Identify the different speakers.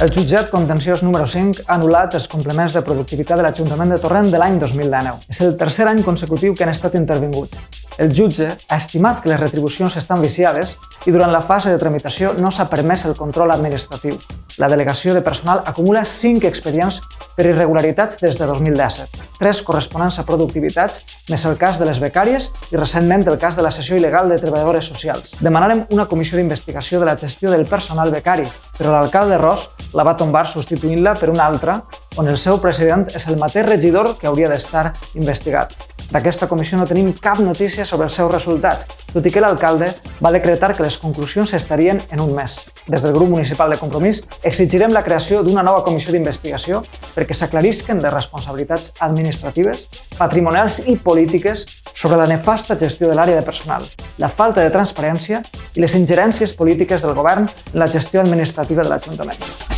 Speaker 1: El jutjat contenciós número 5 ha anul·lat els complements de productivitat de l'Ajuntament de Torrent de l'any 2019. És el tercer any consecutiu que han estat intervinguts. El jutge ha estimat que les retribucions estan viciades i durant la fase de tramitació no s'ha permès el control administratiu. La delegació de personal acumula 5 expedients per irregularitats des de 2017, 3 corresponents a productivitats, més el cas de les becàries i recentment el cas de la cessió il·legal de treballadores socials. Demanarem una comissió d'investigació de la gestió del personal becari, però l'alcalde Ros la va tombar substituint-la per una altra, on el seu president és el mateix regidor que hauria d'estar investigat. D'aquesta comissió no tenim cap notícia sobre els seus resultats, tot i que l'alcalde va decretar que les conclusions estarien en un mes. Des del grup municipal de Compromís exigirem la creació d'una nova comissió d'investigació perquè s'aclarisquen les responsabilitats administratives, patrimonials i polítiques sobre la nefasta gestió de l'àrea de personal, la falta de transparència i les ingerències polítiques del govern en la gestió administrativa de l'Ajuntament.